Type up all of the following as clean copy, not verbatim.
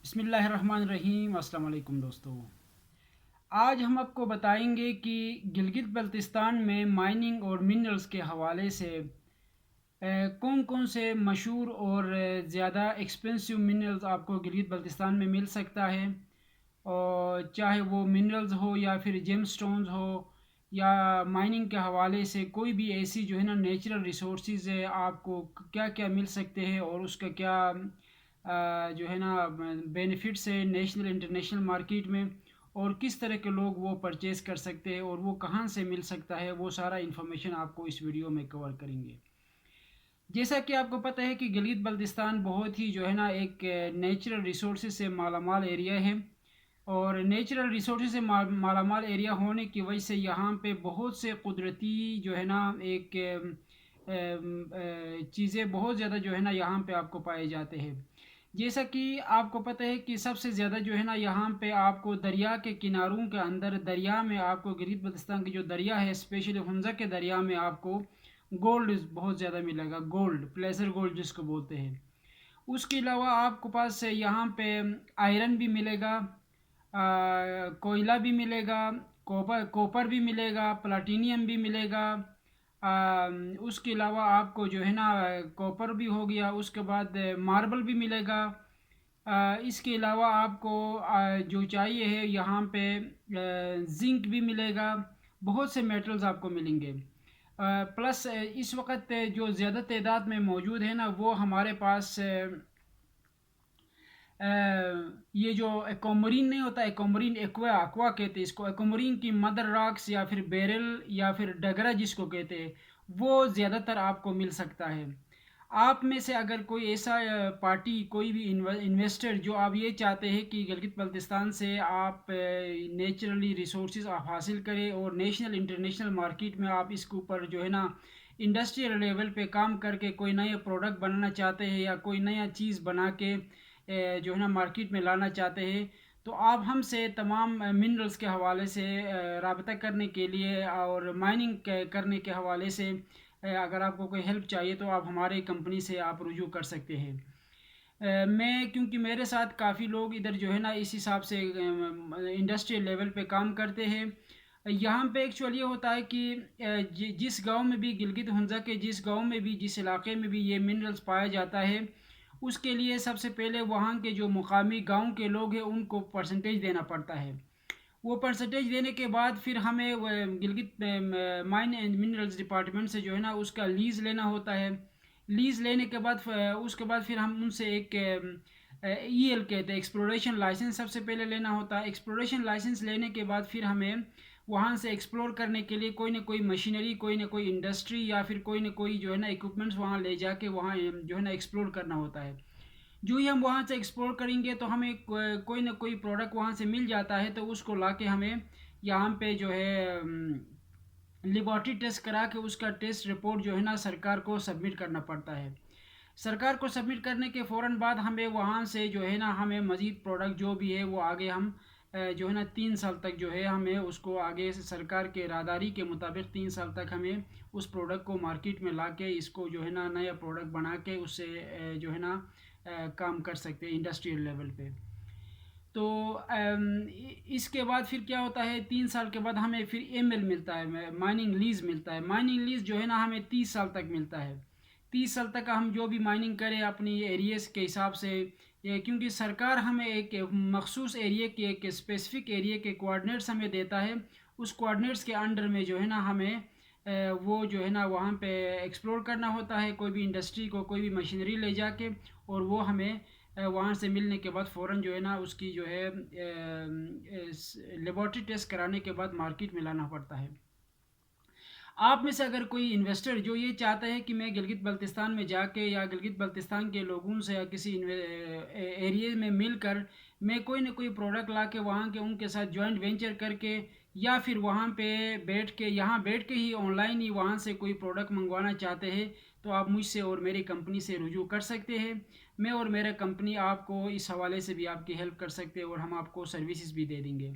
بسم اللہ الرحمن الرحیم۔ السلام علیکم دوستو، آج ہم آپ کو بتائیں گے کہ گلگت بلتستان میں مائننگ اور منرلز کے حوالے سے کون کون سے مشہور اور زیادہ ایکسپینسو منرلز آپ کو گلگت بلتستان میں مل سکتا ہے، اور چاہے وہ منرلز ہو یا پھر جیم سٹونز ہو یا مائننگ کے حوالے سے کوئی بھی ایسی جو ہے نا نیچرل ریسورسز ہے، آپ کو کیا کیا مل سکتے ہیں اور اس کا کیا جو ہے نا بینیفٹس ہے نیشنل انٹرنیشنل مارکیٹ میں، اور کس طرح کے لوگ وہ پرچیز کر سکتے ہیں اور وہ کہاں سے مل سکتا ہے، وہ سارا انفارمیشن آپ کو اس ویڈیو میں کور کریں گے۔ جیسا کہ آپ کو پتہ ہے کہ گلگت بلتستان بہت ہی جو ہے نا ایک نیچرل ریسورسز سے مالا مال ایریا ہے، اور نیچرل ریسورسز سے مالا مال ایریا ہونے کی وجہ سے یہاں پہ بہت سے قدرتی جو ہے نا ایک چیزیں بہت زیادہ جو ہے نا یہاں پہ آپ کو پائے جاتے ہیں۔ جیسا کہ آپ کو پتہ ہے کہ سب سے زیادہ جو ہے نا یہاں پہ آپ کو دریا کے کناروں کے اندر، دریا میں آپ کو گلگت بلتستان کی جو دریا ہے اسپیشلی ہنزا کے دریا میں آپ کو گولڈ بہت زیادہ ملے گا، گولڈ پلیزر گولڈ جس کو بولتے ہیں۔ اس کے علاوہ آپ کو پاس یہاں پہ آئرن بھی ملے گا، کوئلہ بھی ملے گا، کوپر بھی ملے گا، پلاٹینیم بھی ملے گا۔ اس کے علاوہ آپ کو جو ہے نا کوپر بھی ہو گیا، اس کے بعد ماربل بھی ملے گا۔ اس کے علاوہ آپ کو جو چاہیے ہے یہاں پہ زنک بھی ملے گا، بہت سے میٹلز آپ کو ملیں گے۔ پلس اس وقت جو زیادہ تعداد میں موجود ہے نا وہ ہمارے پاس یہ جو ایکومرین نہیں ہوتا، ایکومرین ایکوا کہتے ہیں اس کو، ایکومرین کی مدر راکس یا پھر بیرل یا پھر ڈگرا جس کو کہتے ہیں، وہ زیادہ تر آپ کو مل سکتا ہے۔ آپ میں سے اگر کوئی ایسا پارٹی، کوئی بھی انویسٹر جو آپ یہ چاہتے ہیں کہ گلگت بلتستان سے آپ نیچرلی ریسورسز آپ حاصل کریں اور نیشنل انٹرنیشنل مارکیٹ میں آپ اس کے اوپر جو ہے نا انڈسٹریل لیول پہ کام کر کے کوئی نئے پروڈکٹ بنانا چاہتے ہیں یا کوئی نیا چیز بنا کے جو ہے نا مارکیٹ میں لانا چاہتے ہیں، تو آپ ہم سے تمام منرلز کے حوالے سے رابطہ کرنے کے لیے اور مائننگ کرنے کے حوالے سے اگر آپ کو کوئی ہیلپ چاہیے تو آپ ہمارے کمپنی سے آپ رجوع کر سکتے ہیں۔ میں کیونکہ میرے ساتھ کافی لوگ ادھر جو ہے نا اس حساب سے انڈسٹریل لیول پہ کام کرتے ہیں۔ یہاں پہ ایکچوئل یہ ہوتا ہے کہ جس گاؤں میں بھی گلگت ہنزا کے جس گاؤں میں بھی جس علاقے میں بھی یہ منرلز پایا جاتا ہے، اس کے لیے سب سے پہلے وہاں کے جو مقامی گاؤں کے لوگ ہیں ان کو پرسنٹیج دینا پڑتا ہے۔ وہ پرسنٹیج دینے کے بعد پھر ہمیں Gilgit mine and minerals department سے جو ہے نا اس کا لیز لینا ہوتا ہے۔ لیز لینے کے بعد اس کے بعد پھر ہم ان سے ایک ای ایل کہتے ہیں، ایکسپلوریشن لائسنس سب سے پہلے لینا ہوتا ہے۔ ایکسپلوریشن لائسنس لینے کے بعد پھر ہمیں وہاں سے ایکسپلور کرنے کے لیے کوئی نہ کوئی مشینری، کوئی نہ کوئی انڈسٹری یا پھر کوئی نہ کوئی جو ہے نا ایکوپمنٹس وہاں لے جا کے وہاں جو ہے نا ایکسپلور کرنا ہوتا ہے۔ جو ہی ہم وہاں سے ایکسپلور کریں گے تو ہمیں کوئی نہ کوئی پروڈکٹ وہاں سے مل جاتا ہے، تو اس کو لا کے ہمیں یہاں پہ جو ہے لیبارٹری ٹیسٹ کرا کے اس کا ٹیسٹ رپورٹ جو ہے نا سرکار کو سبمٹ کرنا پڑتا ہے۔ سرکار کو سبمٹ کرنے کے فوراً بعد ہمیں وہاں سے جو ہے نا ہمیں مزید پروڈکٹ جو بھی ہے وہ آگے ہم جو ہے نا 3 سال تک جو ہے ہمیں اس کو آگے سے سرکار کے راداری کے مطابق 3 سال تک ہمیں اس پروڈکٹ کو مارکیٹ میں لا کے اس کو جو ہے نا نیا پروڈکٹ بنا کے اس سے جو ہے نا کام کر سکتے ہیں انڈسٹریل لیول پہ۔ تو اس کے بعد پھر کیا ہوتا ہے، 3 سال کے بعد ہمیں پھر ایم ایل ملتا ہے، مائننگ لیز ملتا ہے۔ مائننگ لیز جو ہے نا ہمیں 30 سال تک ملتا ہے۔ 30 سال تک ہم جو بھی مائننگ کریں اپنی ایریز کے حساب سے، کیونکہ سرکار ہمیں ایک مخصوص ایریے کے ایک اسپیسیفک ایریے کے کوآرڈینیٹس ہمیں دیتا ہے، اس کوآرڈینیٹس کے انڈر میں جو ہے نا ہمیں وہ جو ہے نا وہاں پہ ایکسپلور کرنا ہوتا ہے، کوئی بھی انڈسٹری کو کوئی بھی مشینری لے جا کے، اور وہ ہمیں وہاں سے ملنے کے بعد فوراً جو ہے نا اس کی جو ہے لیبارٹری ٹیسٹ کرانے کے بعد مارکیٹ میں لانا پڑتا ہے۔ آپ میں سے اگر کوئی انویسٹر جو یہ چاہتا ہے کہ میں گلگت بلتستان میں جا کے یا گلگت بلتستان کے لوگوں سے یا کسی ایریے میں مل کر میں کوئی نہ کوئی پروڈکٹ لا کے وہاں کے ان کے ساتھ جوائنٹ وینچر کر کے، یا پھر وہاں پہ بیٹھ کے یہاں بیٹھ کے ہی آن لائن ہی وہاں سے کوئی پروڈکٹ منگوانا چاہتے ہیں، تو آپ مجھ سے اور میری کمپنی سے رجوع کر سکتے ہیں۔ میں اور میرا کمپنی آپ کو اس حوالے سے بھی آپ کی ہیلپ کر سکتے ہیں اور ہم آپ کو سروسز بھی دے دیں گے۔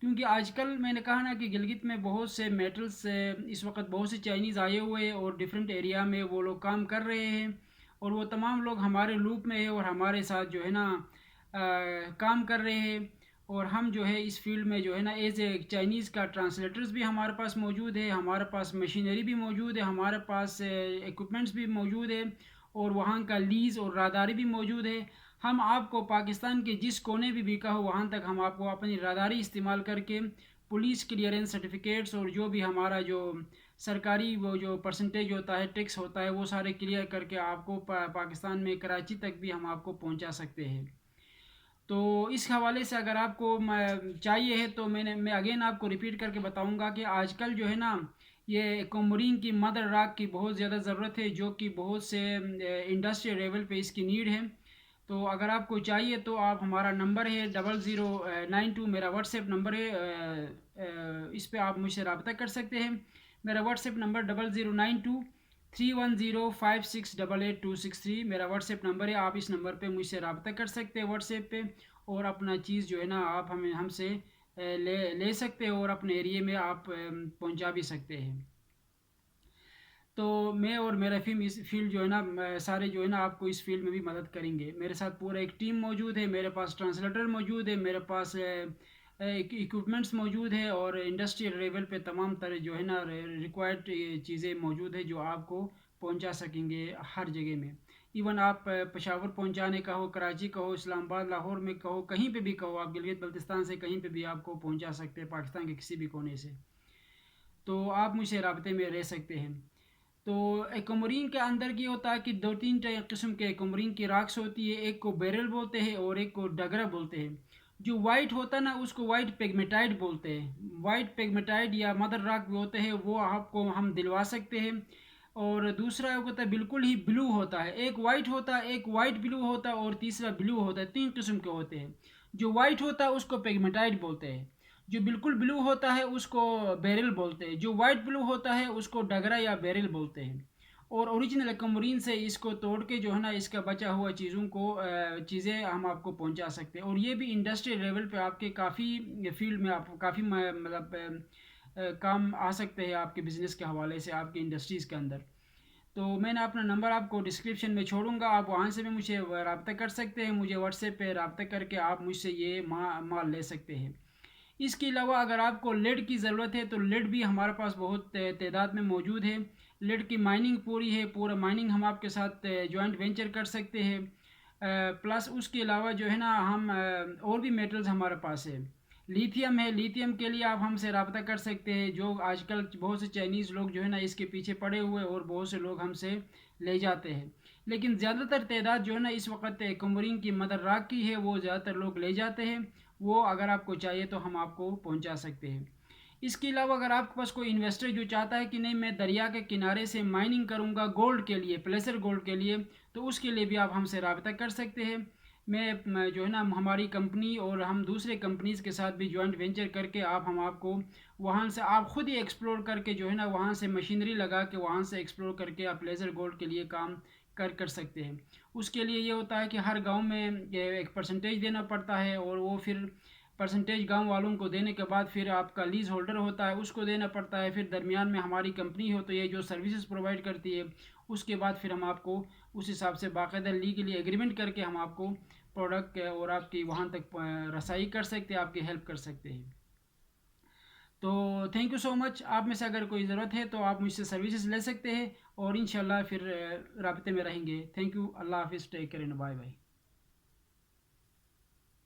کیونکہ آج کل میں نے کہا نا کہ گلگت میں بہت سے میٹلز اس وقت بہت سے چائنیز آئے ہوئے ہیں اور ڈیفرنٹ ایریا میں وہ لوگ کام کر رہے ہیں، اور وہ تمام لوگ ہمارے لوپ میں ہے اور ہمارے ساتھ جو ہے نا کام کر رہے ہیں، اور ہم جو ہے اس فیلڈ میں جو ہے نا ایز اے چائنیز کا ٹرانسلیٹرز بھی ہمارے پاس موجود ہے، ہمارے پاس مشینری بھی موجود ہے، ہمارے پاس ایکوپمنٹس بھی موجود ہے، اور وہاں کا لیز اور راداری بھی موجود ہے۔ ہم آپ کو پاکستان کے جس کونے بھی کہو وہاں تک ہم آپ کو اپنی راداری استعمال کر کے پولیس کلیئرنس سرٹیفکیٹس اور جو بھی ہمارا جو سرکاری وہ جو پرسنٹیج ہوتا ہے، ٹیکس ہوتا ہے، وہ سارے کلیئر کر کے آپ کو پاکستان میں کراچی تک بھی ہم آپ کو پہنچا سکتے ہیں۔ تو اس حوالے سے اگر آپ کو چاہیے ہے تو میں اگین آپ کو ریپیٹ کر کے بتاؤں گا کہ آج کل جو ہے نا یہ ایکومورین کی مدر راک کی بہت زیادہ ضرورت ہے، جو کہ بہت سے انڈسٹریل لیول پہ اس کی نیڈ ہے۔ تو اگر آپ کو چاہیے تو آپ ہمارا نمبر ہے 0092، میرا واٹس ایپ نمبر ہے، اس پہ آپ مجھ سے رابطہ کر سکتے ہیں۔ میرا واٹس ایپ نمبر 0092 31056888263 میرا واٹس ایپ نمبر ہے، آپ اس نمبر پہ مجھ سے رابطہ کر سکتے ہیں واٹس ایپ پہ، اور اپنا چیز جو ہے نا آپ ہم سے لے سکتے ہیں، اور اپنے ایریے میں آپ پہنچا بھی سکتے ہیں۔ تو میں اور میرا اس فیلڈ جو ہے نا سارے جو ہے نا آپ کو اس فیلڈ میں بھی مدد کریں گے۔ میرے ساتھ پورا ایک ٹیم موجود ہے، میرے پاس ٹرانسلیٹر موجود ہے، میرے پاس ایکوپمنٹس موجود ہے، اور انڈسٹریل لیول پہ تمام طرح جو ہے نا ریکوائرڈ چیزیں موجود ہے جو آپ کو پہنچا سکیں گے ہر جگہ میں۔ ایون آپ پشاور پہنچانے کا ہو، کراچی کا ہو، اسلام آباد، لاہور میں کہو، کہیں پہ بھی کہو، آپ گلگت بلتستان سے کہیں پہ بھی آپ کو پہنچا سکتے ہیں، پاکستان کے کسی بھی کونے سے۔ تو آپ مجھ سے رابطے میں رہ سکتے ہیں۔ تو ایکومورین کے اندر یہ ہوتا ہے کہ دو تین قسم کے ایکومورین کی راکس ہوتی ہے، ایک کو بیرل بولتے ہیں اور ایک کو ڈگرا بولتے ہیں۔ جو وائٹ ہوتا ہے نا اس کو وائٹ پیگمیٹائڈ بولتے ہیں، وائٹ پیگمیٹائڈ یا مدر راک بھی ہوتے ہیں، وہ آپ کو ہم دلوا سکتے ہیں۔ اور دوسرا ہوتا ہے بالکل ہی بلو ہوتا ہے، ایک وائٹ ہوتا ہے، ایک وائٹ بلو ہوتا ہے، اور تیسرا بلو ہوتا ہے، تین قسم کے ہوتے ہیں۔ جو وائٹ ہوتا ہے اس کو پیگمیٹائڈ بولتے ہیں، جو بالکل بلو ہوتا ہے اس کو بیرل بولتے ہیں، جو وائٹ بلو ہوتا ہے اس کو ڈگرا یا بیرل بولتے ہیں۔ اور اوریجنل ایکومورین سے اس کو توڑ کے جو ہے نا اس کا بچا ہوا چیزیں ہم آپ کو پہنچا سکتے ہیں، اور یہ بھی انڈسٹریل لیول پہ آپ کے کافی فیلڈ میں آپ کافی مطلب کام آ سکتے ہیں آپ کے بزنس کے حوالے سے، آپ کی انڈسٹریز کے اندر۔ تو میں نے اپنا نمبر آپ کو ڈسکرپشن میں چھوڑوں گا، آپ وہاں سے بھی مجھے رابطہ کر سکتے ہیں، مجھے واٹس ایپ پہ رابطہ کر کے آپ مجھ سے یہ مال لے سکتے ہیں۔ اس کے علاوہ اگر آپ کو لیڈ کی ضرورت ہے تو لیڈ بھی ہمارے پاس بہت تعداد میں موجود ہے، لیڈ کی مائننگ پوری ہے، پورا مائننگ ہم آپ کے ساتھ جوائنٹ وینچر کر سکتے ہیں۔ پلس اس کے علاوہ جو ہے نا ہم اور بھی میٹلز ہمارے پاس ہے، لیتھیم ہے، لیتھیم کے لیے آپ ہم سے رابطہ کر سکتے ہیں، جو آج کل بہت سے چائنیز لوگ جو ہے نا اس کے پیچھے پڑے ہوئے، اور بہت سے لوگ ہم سے لے جاتے ہیں، لیکن زیادہ تر تعداد جو ہے نا اس وقت ایکومورین کی مدر راک کی ہے، وہ زیادہ تر لوگ لے جاتے ہیں۔ وہ اگر آپ کو چاہیے تو ہم آپ کو پہنچا سکتے ہیں۔ اس کے علاوہ اگر آپ کے پاس کوئی انویسٹر جو چاہتا ہے کہ نہیں میں دریا کے کنارے سے مائننگ کروں گا گولڈ کے لیے، پلیسر گولڈ کے لیے، تو اس کے لیے بھی آپ ہم سے رابطہ کر سکتے ہیں۔ میں جو ہے نا ہماری کمپنی اور ہم دوسرے کمپنیز کے ساتھ بھی جوائنٹ وینچر کر کے ہم آپ کو وہاں سے آپ خود ہی ایکسپلور کر کے جو ہے نا وہاں سے مشینری لگا کے وہاں سے ایکسپلور کر کے آپ لیزر گولڈ کے لیے کام کر سکتے ہیں۔ اس کے لیے یہ ہوتا ہے کہ ہر گاؤں میں ایک پرسنٹیج دینا پڑتا ہے، اور وہ پھر پرسنٹیج گاؤں والوں کو دینے کے بعد پھر آپ کا لیز ہولڈر ہوتا ہے اس کو دینا پڑتا ہے، پھر درمیان میں ہماری کمپنی ہوتی ہے جو سروسز پرووائڈ کرتی ہے، اس کے بعد پھر ہم آپ کو اس حساب سے باقاعدہ لیگلی ایگریمنٹ کر کے ہم آپ کو پروڈکٹ اور آپ کی وہاں تک رسائی کر سکتے ہیں، آپ کی ہیلپ کر سکتے ہیں۔ تو تھینک یو سو مچ، آپ میں سے اگر کوئی ضرورت ہے تو آپ مجھ سے سروسز لے سکتے ہیں، اور انشاءاللہ پھر رابطے میں رہیں گے۔ تھینک یو، اللہ حافظ، take care and bye bye.